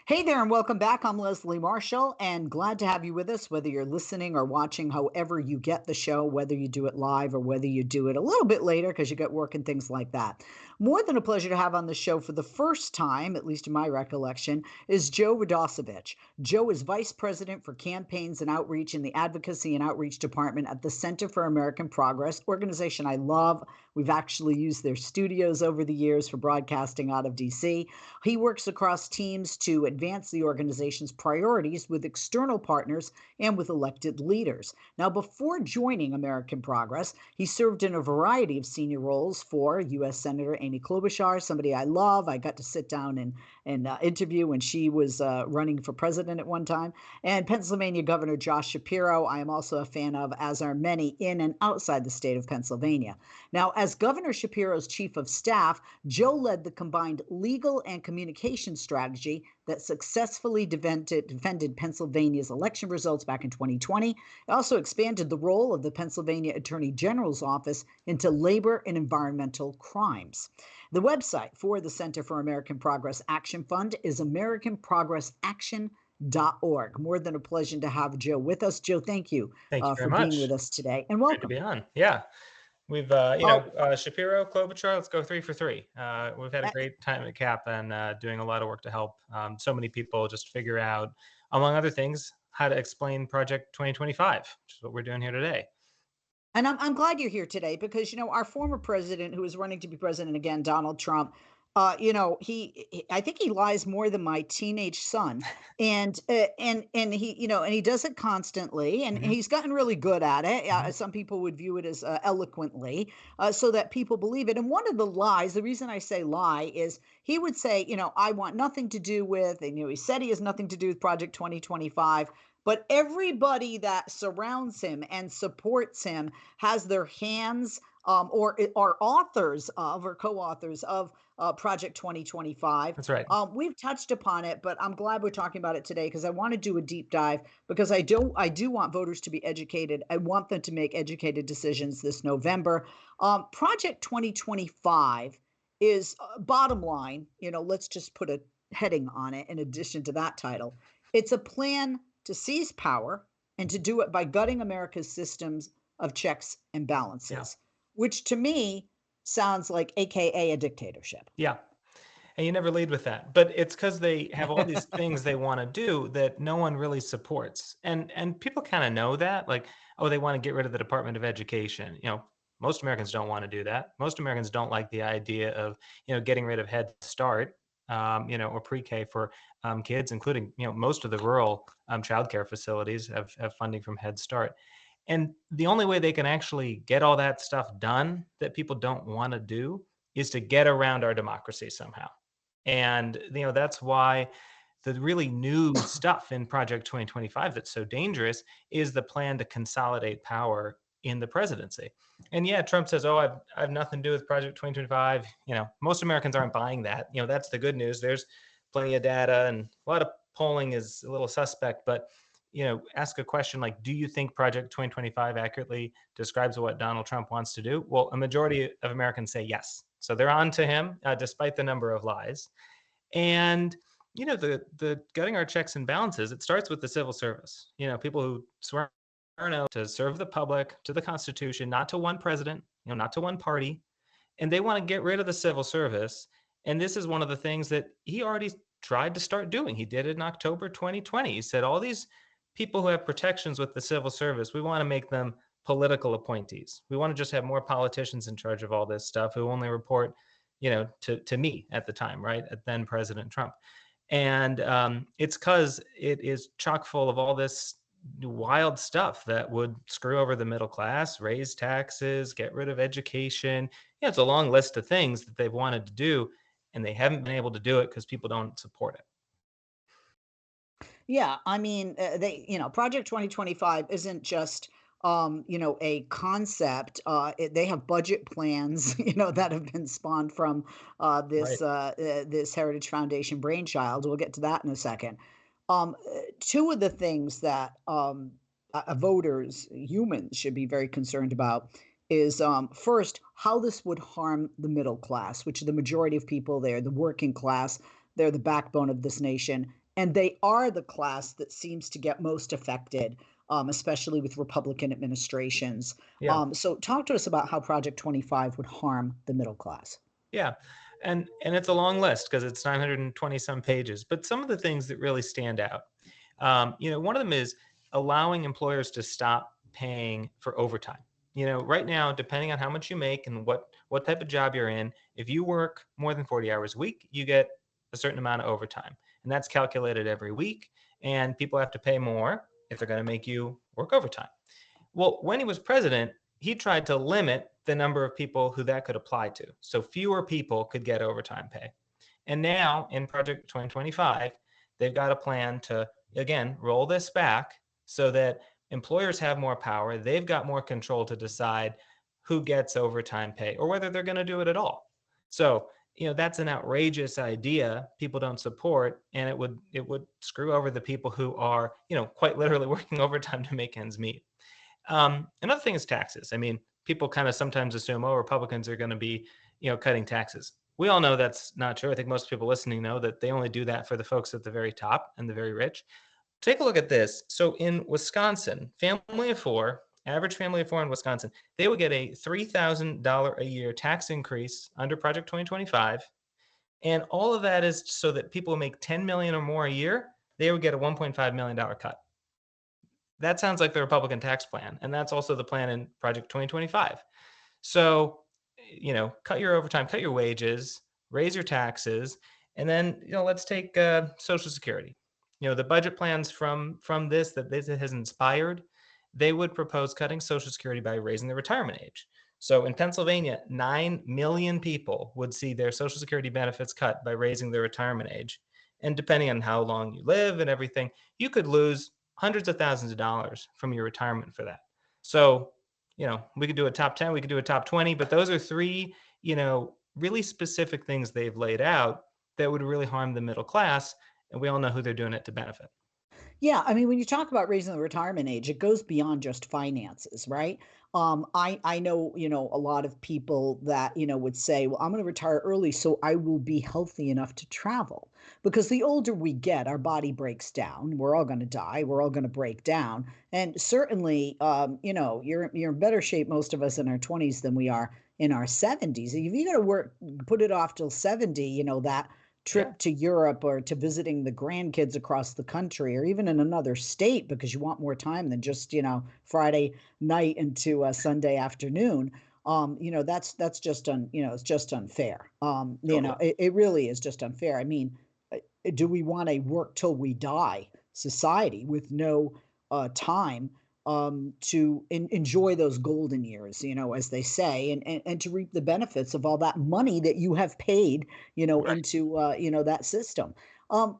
Hey there, and welcome back. I'm Leslie Marshall, and glad to have you with us, whether you're listening or watching, however you get the show, whether you do it live or whether you do it a little bit later because you get work and things like that. More than a pleasure to have on the show for the first time, at least in my recollection, is Joe Radosevich. Joe is Vice President for Campaigns and Outreach in the Advocacy and Outreach Department at the Center for American Progress, organization I love. We've actually used their studios over the years for broadcasting out of DC. He works across teams to advance the organization's priorities with external partners and with elected leaders. Now, before joining American Progress, he served in a variety of senior roles for U.S. Senator Amy Klobuchar, somebody I love. I got to sit down and interview when she was running for president at one time, and Pennsylvania Governor Josh Shapiro. I am also a fan of, as are many in and outside the state of Pennsylvania. Now, as Governor Shapiro's chief of staff, Joe led the combined legal and communication strategy that successfully defended Pennsylvania's election results back in 2020. It also expanded the role of the Pennsylvania Attorney General's office into labor and environmental crimes. The website for the Center for American Progress Action Fund is americanprogressaction.org. More than a pleasure to have Joe with us. Joe, thank you Thank you very for being much. with us today, and Great to welcome. be on. Yeah. We've, Oh, Shapiro, Klobuchar, let's go 3 for 3. We've had a uh, great time at CAP and doing a lot of work to help so many people just figure out, among other things, how to explain Project 2025, which is what we're doing here today. And I'm glad you're here today because, our former president who is running to be president again, Donald Trump, I think he lies more than my teenage son. And he does it constantly, and Mhm. he's gotten really good at it. Mhm. Some people would view it as eloquently, so that people believe it. And one of the lies, the reason I say lie is he would say, I want nothing to do with, and he said he has nothing to do with Project 2025. But everybody that surrounds him and supports him has their hands or are authors of or co-authors of Project 2025. That's right. We've touched upon it, but I'm glad we're talking about it today because I want to do a deep dive because I do want voters to be educated. I want them to make educated decisions this November. Project 2025 is bottom line. Let's just put a heading on it in addition to that title. It's a plan to seize power and to do it by gutting America's systems of checks and Yeah. balances, which to me sounds like AKA a dictatorship. Yeah. And you never lead with that. But it's because they have all these things they want to do that no one really supports. And people kind of know that, like, oh, they want to get rid of the Department of Education. Most Americans don't want to do that. Most Americans don't like the idea of, getting rid of Head Start, or pre-K for kids, including, most of the rural childcare facilities have funding from Head Start. And the only way they can actually get all that stuff done that people don't want to do is to get around our democracy somehow. And that's why the really new stuff in Project 2025 that's so dangerous is the plan to consolidate power in the presidency. And yeah, Trump says, "Oh, I've nothing to do with Project 2025." Most Americans aren't buying that. That's the good news. There's plenty of data, and a lot of polling is a little suspect, but ask a question like, do you think Project 2025 accurately describes what Donald Trump wants to do? Well, a majority of Americans say yes. So they're on to him, despite the number of lies. And the gutting our checks and balances, it starts with the civil service. People who swear an oath to serve the public, to the Constitution, not to one president, not to one party, and they want to get rid of the civil service. And this is one of the things that he already tried to start doing. He did it in October 2020. He said all these people who have protections with the civil service, we want to make them political appointees. We want to just have more politicians in charge of all this stuff who only report, to me at the time, right? At then President Trump. And it's because it is chock full of all this wild stuff that would screw over the middle class, raise taxes, get rid of education. It's a long list of things that they've wanted to do, and they haven't been able to do it because people don't support it. Yeah, I mean, Project 2025 isn't just, a concept. They have budget plans, that have been spawned from Right. this Heritage Foundation brainchild. We'll get to that in a second. Two of the things that voters, humans, should be very concerned about is first how this would harm the middle class, which are the majority of people there, the working class. They're the backbone of this nation. And they are the class that seems to get most affected, especially with Republican administrations. Yeah. So talk to us about how Project 25 would harm the middle class. Yeah. And it's a long list because it's 920 some pages, but some of the things that really stand out, one of them is allowing employers to stop paying for overtime. Right now, depending on how much you make and what type of job you're in, if you work more than 40 hours a week, you get a certain amount of overtime. And that's calculated every week. And people have to pay more if they're going to make you work overtime. Well, when he was president, he tried to limit the number of people who that could apply to. So fewer people could get overtime pay. And now in Project 2025, they've got a plan to, again, roll this back so that employers have more power. They've got more control to decide who gets overtime pay or whether they're going to do it at all. So, that's an outrageous idea people don't support, and it would screw over the people who are, quite literally working overtime to make ends meet. Another thing is taxes. I mean, people kind of sometimes assume, oh, Republicans are going to be, cutting taxes. We all know that's not true. I think most people listening know that they only do that for the folks at the very top and the very rich. Take a look at this. So in Wisconsin, average family of four in Wisconsin, they would get a $3,000 a year tax increase under Project 2025. And all of that is so that people who make 10 million or more a year, they would get a $1.5 million cut. That sounds like the Republican tax plan. And that's also the plan in Project 2025. So, cut your overtime, cut your wages, raise your taxes, and then, let's take Social Security. The budget plans from this that this has inspired, they would propose cutting Social Security by raising the retirement age. So in Pennsylvania, 9 million people would see their Social Security benefits cut by raising their retirement age. And depending on how long you live and everything, you could lose hundreds of thousands of dollars from your retirement for that. So, we could do a top 10, we could do a top 20, but those are three, really specific things they've laid out that would really harm the middle class. And we all know who they're doing it to benefit. Yeah, I mean, when you talk about raising the retirement age, it goes beyond just finances, right? I know, a lot of people that, would say, well, I'm going to retire early so I will be healthy enough to travel. Because the older we get, our body breaks down. We're all going to die. We're all going to break down. And certainly, you're in better shape, most of us in our 20s than we are in our 70s. If you got to work, put it off till 70, that Yeah. trip to Europe or to visiting the grandkids across the country or even in another state because you want more time than just, Friday night into a Sunday afternoon. That's just it's just unfair. Totally. It really is just unfair. I mean, do we want a work till we die society with no time to enjoy those golden years, as they say, and to reap the benefits of all that money that you have paid, Right. into, that system.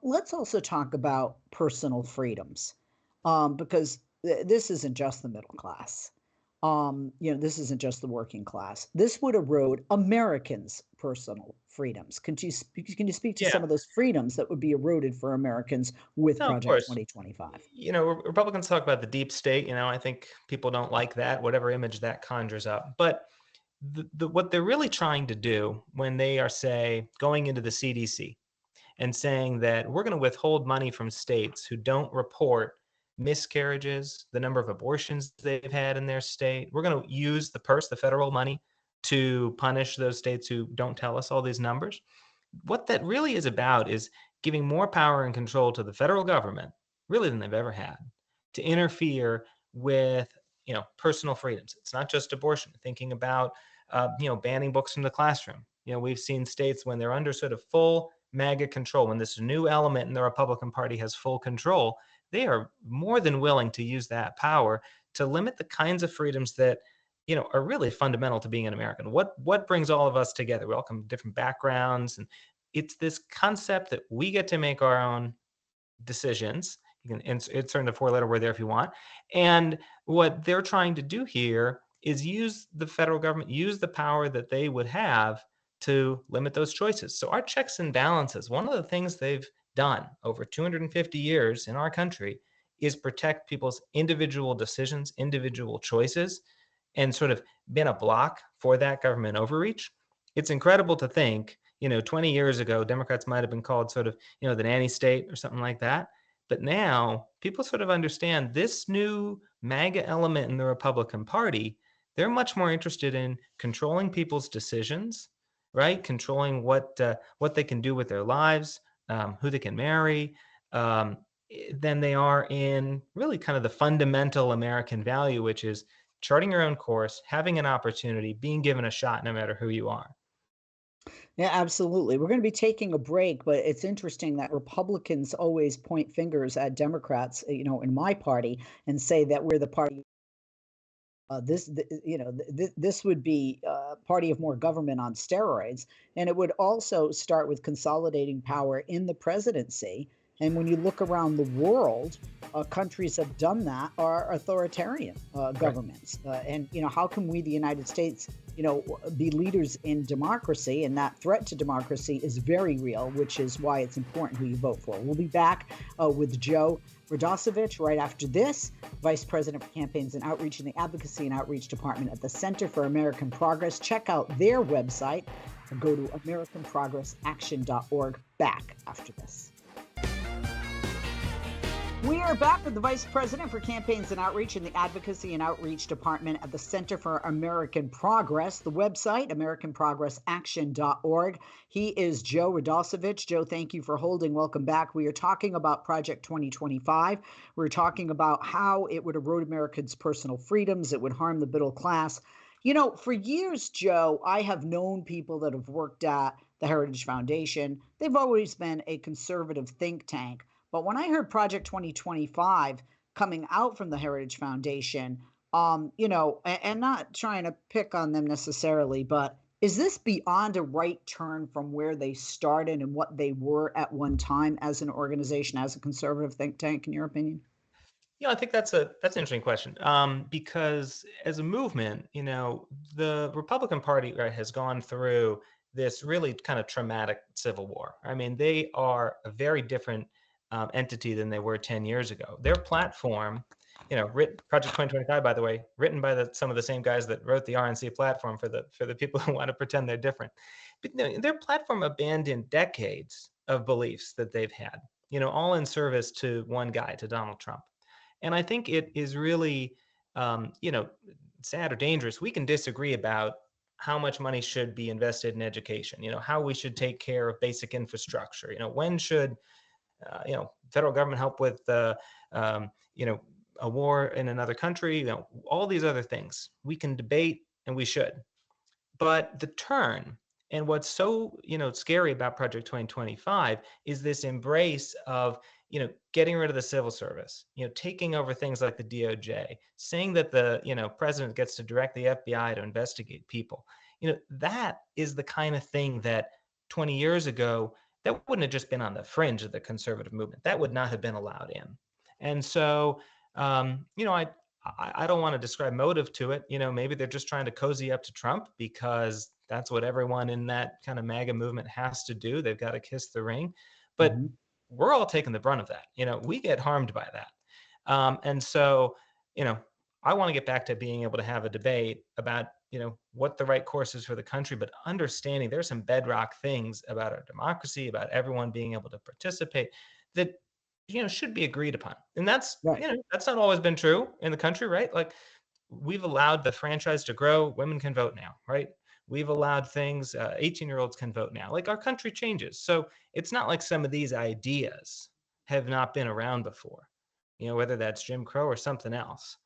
Let's also talk about personal freedoms, because this isn't just the middle class. This isn't just the working class. This would erode Americans' personal freedoms. Can you speak to Yeah. some of those freedoms that would be eroded for Americans with No, of Project course. 2025? Republicans talk about the deep state. I think people don't like that, whatever image that conjures up. But what they're really trying to do when they are, say, going into the CDC and saying that we're going to withhold money from states who don't report miscarriages, the number of abortions they've had in their state. We're going to use the federal money, to punish those states who don't tell us all these numbers. What that really is about is giving more power and control to the federal government, really than they've ever had, to interfere with personal freedoms. It's not just abortion. Thinking about banning books from the classroom. We've seen states when they're under sort of full MAGA control, when this new element in the Republican Party has full control, they are more than willing to use that power to limit the kinds of freedoms that are really fundamental to being an American. What brings all of us together? We all come from different backgrounds, and it's this concept that we get to make our own decisions. You can insert the four-letter word there if you want. And what they're trying to do here is use the federal government, use the power that they would have to limit those choices. So our checks and balances, one of the things they've done over 250 years in our country is protect people's individual decisions, individual choices, and sort of been a block for that government overreach. It's incredible to think, 20 years ago, Democrats might have been called sort of, the nanny state or something like that. But now people sort of understand this new MAGA element in the Republican Party. They're much more interested in controlling people's decisions, right? Controlling what they can do with their lives, who they can marry, than they are in really kind of the fundamental American value, which is charting your own course, having an opportunity, being given a shot no matter who you are. Yeah, absolutely. We're going to be taking a break, but it's interesting that Republicans always point fingers at Democrats, in my party, and say that we're the party. This would be party of more government on steroids, and it would also start with consolidating power in the presidency. And when you look around the world, countries have done that are authoritarian Right. governments. And how can we, the United States, be leaders in democracy? And that threat to democracy is very real, which is why it's important who you vote for. We'll be back with Joe Radosevich right after this, Vice President for Campaigns and Outreach in the Advocacy and Outreach Department at the Center for American Progress. Check out their website or go to americanprogressaction.org. Back after this. We are back with the Vice President for Campaigns and Outreach in the Advocacy and Outreach Department at the Center for American Progress. The website, americanprogressaction.org. He is Joe Radosevich. Joe, thank you for holding. Welcome back. We are talking about Project 2025. We're talking about how it would erode Americans' personal freedoms. It would harm the middle class. For years, Joe, I have known people that have worked at the Heritage Foundation. They've always been a conservative think tank. But when I heard Project 2025 coming out from the Heritage Foundation, and not trying to pick on them necessarily, but is this beyond a right turn from where they started and what they were at one time as an organization, as a conservative think tank, in your opinion? I think that's an interesting question. Because as a movement, the Republican Party, right, has gone through this really kind of traumatic civil war. I mean, they are a very different entity than they were 10 years ago. Their platform, written Project 2025, by the way, written by some of the same guys that wrote the RNC platform for the people who want to pretend they're different. But their platform abandoned decades of beliefs that they've had, all in service to one guy, to Donald Trump. And I think it is really, sad or dangerous. We can disagree about how much money should be invested in education, how we should take care of basic infrastructure, when should, federal government help with, a war in another country, all these other things we can debate and we should. But the turn, and what's so, scary about Project 2025 is this embrace of, getting rid of the civil service, taking over things like the DOJ, saying that the, president gets to direct the FBI to investigate people. That is the kind of thing that 20 years ago, that wouldn't have just been on the fringe of the conservative movement. That would not have been allowed in. And so, I don't want to describe motive to it. Maybe they're just trying to cozy up to Trump because that's what everyone in that kind of MAGA movement has to do. They've got to kiss the ring. But Mm-hmm. we're all taking the brunt of that. We get harmed by that. And so, I want to get back to being able to have a debate about, what the right course is for the country, but understanding there's some bedrock things about our democracy, about everyone being able to participate that, should be agreed upon. And that's, Right. that's not always been true in the country, right? Like, we've allowed the franchise to grow. Women can vote now, right? We've allowed things, 18-year-olds can vote now. Like, our country changes. So it's not like some of these ideas have not been around before, whether that's Jim Crow or something else.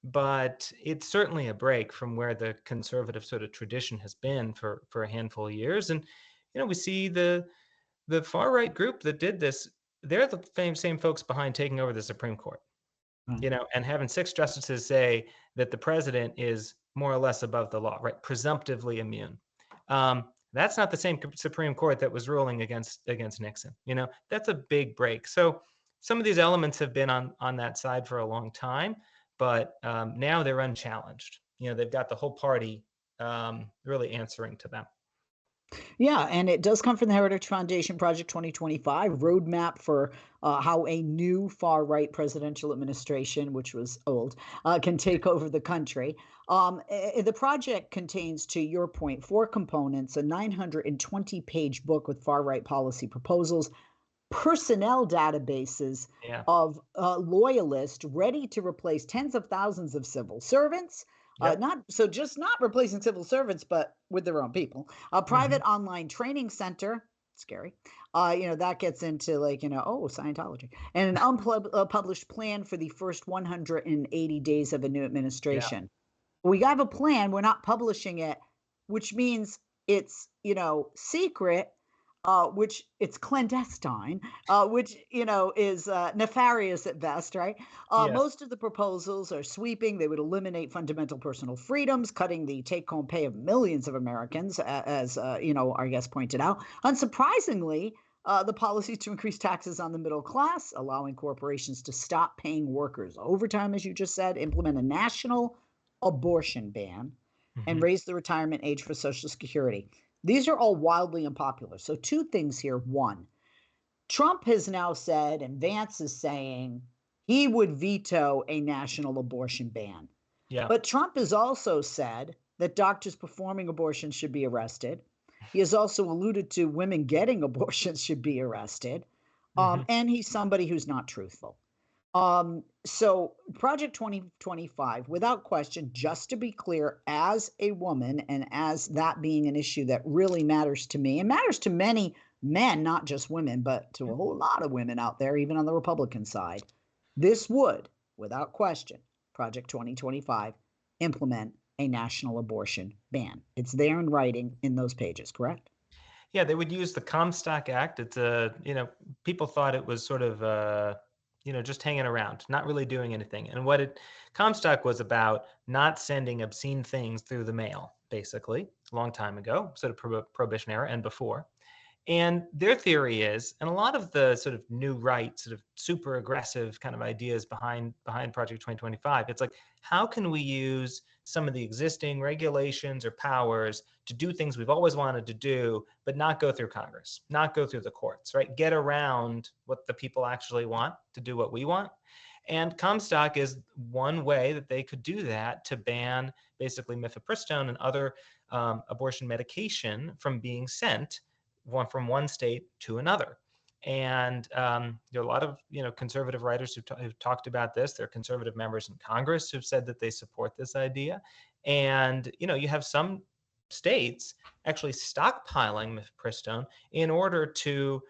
But it's certainly a break from where the conservative sort of tradition has been for a handful of years. And, we see the far right group that did this, they're the same folks behind taking over the Supreme Court, and having six justices say that the president is more or less above the law, right? Presumptively immune. That's not the same Supreme Court that was ruling against Nixon. That's a big break. So some of these elements have been on that side for a long time, but now they're unchallenged. They've got the whole party really answering to them. Yeah, and it does come from the Heritage Foundation Project 2025 roadmap for how a new far right presidential administration, which was old, can take over the country. The project contains, to your point, four components: a 920-page book with far right policy proposals, personnel databases Yeah. of loyalists ready to replace tens of thousands of civil servants. Yep. Not replacing civil servants, but with their own people. A Hmm. private online training center, scary. That gets into like, Scientology, and an unpublished plan for the first 180 days of a new Yeah. administration. We have a plan, we're not publishing it, which means it's, secret, which it's clandestine, which, is nefarious at best, right? Yes. Most of the proposals are sweeping. They would eliminate fundamental personal freedoms, cutting the take home pay of millions of Americans, as, our guest pointed out. Unsurprisingly, the policy to increase taxes on the middle class, allowing corporations to stop paying workers overtime, as you just said, implement a national abortion ban, and Hmm. raise the retirement age for Social Security. These are all wildly unpopular. So, two things here. One, Trump has now said, and Vance is saying, he would veto a national abortion ban. Yeah. But Trump has also said that doctors performing abortions should be arrested. He has also alluded to women getting abortions should be arrested. Hmm. And he's somebody who's not truthful. So Project 2025, without question, just to be clear, as a woman and as that being an issue that really matters to me and matters to many men, not just women, but to a whole lot of women out there, even on the Republican side, this would, without question, Project 2025, implement a national abortion ban. It's there in writing in those pages, correct? Yeah, they would use the Comstock Act. It's a, people thought it was sort of, just hanging around, not really doing anything. And Comstock was about not sending obscene things through the mail, basically, a long time ago, sort of Prohibition era and before. And their theory is, and a lot of the sort of new right, sort of super aggressive kind of ideas behind Project 2025, it's like, how can we use some of the existing regulations or powers to do things we've always wanted to do, but not go through Congress, not go through the courts, right? Get around what the people actually want to do what we want. And Comstock is one way that they could do that, to ban basically mifepristone and other abortion medication from being sent from one state to another. And there are a lot of conservative writers who've talked about this. There are conservative members in Congress who've said that they support this idea. And you have some states actually stockpiling mifepristone in order to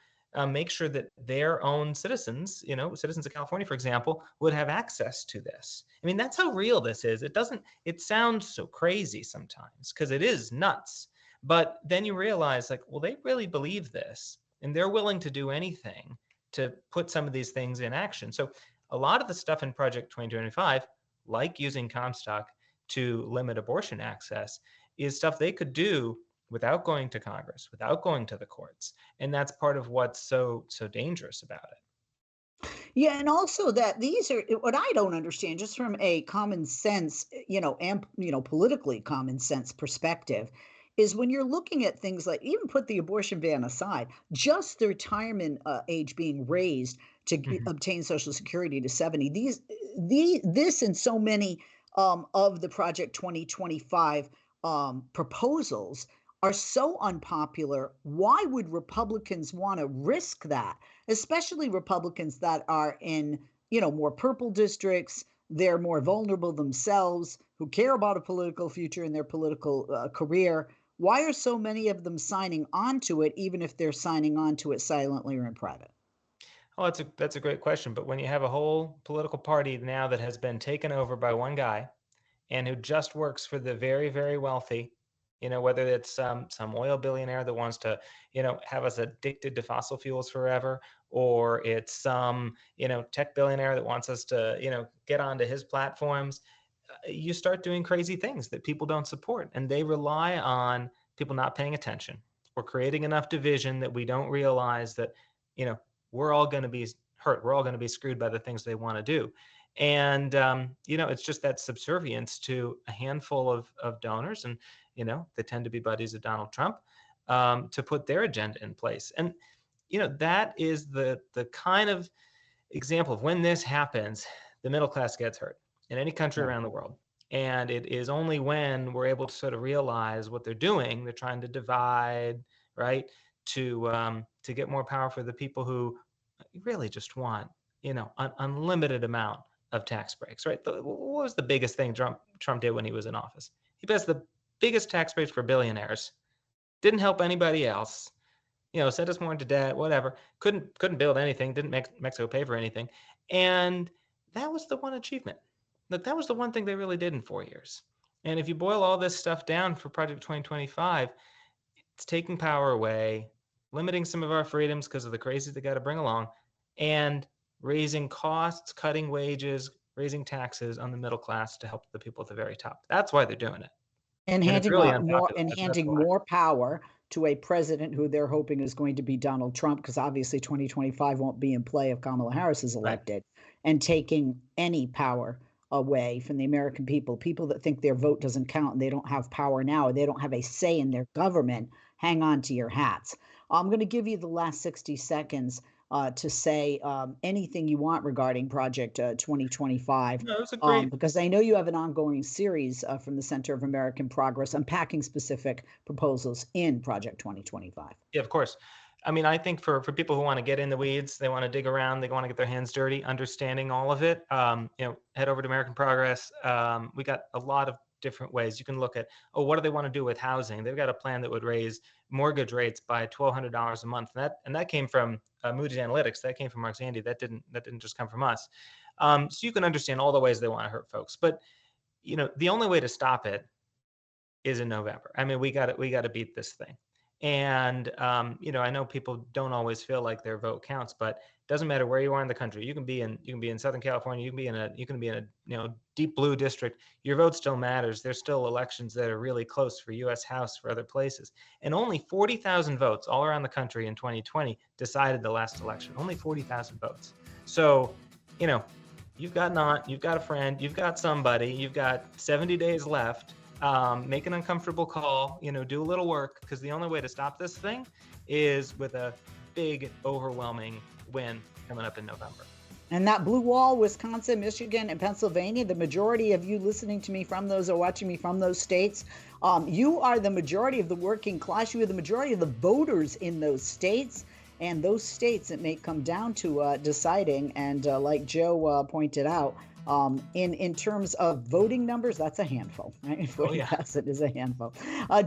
make sure that their own citizens, citizens of California, for example, would have access to this. I mean, that's how real this is. It sounds so crazy sometimes because it is nuts. But then you realize, like, well, they really believe this and they're willing to do anything to put some of these things in action. So a lot of the stuff in Project 2025, like using Comstock to limit abortion access, is stuff they could do without going to Congress, without going to the courts. And that's part of what's so dangerous about it. Yeah, and also that these are what I don't understand, just from a common sense, and politically common sense perspective, is when you're looking at things like, even put the abortion ban aside, just the retirement age being raised to Mhm. obtain Social Security to 70. This and so many of the Project 2025 proposals are so unpopular. Why would Republicans want to risk that? Especially Republicans that are in, more purple districts. They're more vulnerable themselves, who care about a political future in their political career. Why are so many of them signing on to it, even if they're signing on to it silently or in private? Oh, that's a great question. But when you have a whole political party now that has been taken over by one guy and who just works for the very, very wealthy, whether it's some oil billionaire that wants to, have us addicted to fossil fuels forever, or it's some, tech billionaire that wants us to, get onto his platforms, you start doing crazy things that people don't support. And they rely on people not paying attention or creating enough division that we don't realize that, you know, we're all going to be hurt. We're all going to be screwed by the things they want to do. And, it's just that subservience to a handful of donors. And, they tend to be buddies of Donald Trump. to put their agenda in place. And, that is the kind of example of when this happens, the middle class gets hurt in any country around the world. And it is only when we're able to sort of realize what they're doing, they're trying to divide, right, to get more power for the people who really just want, an unlimited amount of tax breaks, right? What was the biggest thing Trump did when he was in office? He passed the biggest tax breaks for billionaires. Didn't help anybody else. Sent us more into debt, whatever. Couldn't build anything. Didn't make Mexico pay for anything. And that was the one achievement. That was the one thing they really did in 4 years. And if you boil all this stuff down for Project 2025, it's taking power away, limiting some of our freedoms because of the crazy they got to bring along, and raising costs, cutting wages, raising taxes on the middle class to help the people at the very top. That's why they're doing it. And it's handing really out more unpopular. and That's handing why. more power to a president who they're hoping is going to be Donald Trump, because obviously 2025 won't be in play if Kamala Harris is elected, and taking any power away from the American people that think their vote doesn't count and they don't have power now, they don't have a say in their government. Hang on to your hats. I'm going to give you the last 60 seconds to say anything you want regarding Project 2025. No, it was a great. Because I know you have an ongoing series from the Center of American Progress unpacking specific proposals in Project 2025. Yeah, of course. I mean, I think for people who want to get in the weeds, they want to dig around, they want to get their hands dirty, understanding all of it, head over to American Progress. We got a lot of different ways. You can look at, what do they want to do with housing? They've got a plan that would raise mortgage rates by $1,200 a month. And that came from Moody's Analytics. That came from Mark Zandi. That didn't just come from us. So you can understand all the ways they want to hurt folks. But, the only way to stop it is in November. I mean, we got to beat this thing. And, I know people don't always feel like their vote counts, but it doesn't matter where you are in the country. You can be in Southern California. You can be in a deep blue district. Your vote still matters. There's still elections that are really close for U.S. House, for other places. And only 40,000 votes all around the country in 2020 decided the last election. Only 40,000 votes. So, you've got an aunt, you've got a friend, you've got somebody, you've got 70 days left. Make an uncomfortable call, do a little work, because the only way to stop this thing is with a big, overwhelming win coming up in November. And that blue wall, Wisconsin, Michigan, and Pennsylvania, the majority of you listening to me from those or watching me from those states, you are the majority of the working class. You are the majority of the voters in those states. And those states, it may come down to deciding. And like Joe pointed out, in terms of voting numbers, that's a handful, right? Yes, it is a handful.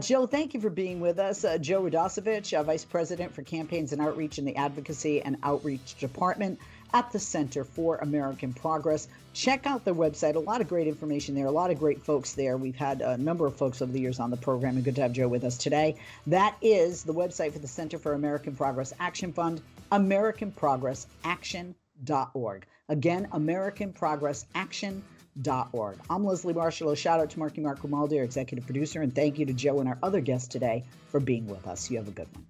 Joe, thank you for being with us. Joe Radosevich, Vice President for Campaigns and Outreach in the Advocacy and Outreach Department at the Center for American Progress. Check out their website. A lot of great information there. A lot of great folks there. We've had a number of folks over the years on the program, and good to have Joe with us today. That is the website for the Center for American Progress Action Fund, AmericanProgressAction.org. Again, AmericanProgressAction.org. I'm Leslie Marshall. A shout out to Mark Grimaldi, our executive producer, and thank you to Joe and our other guests today for being with us. You have a good one.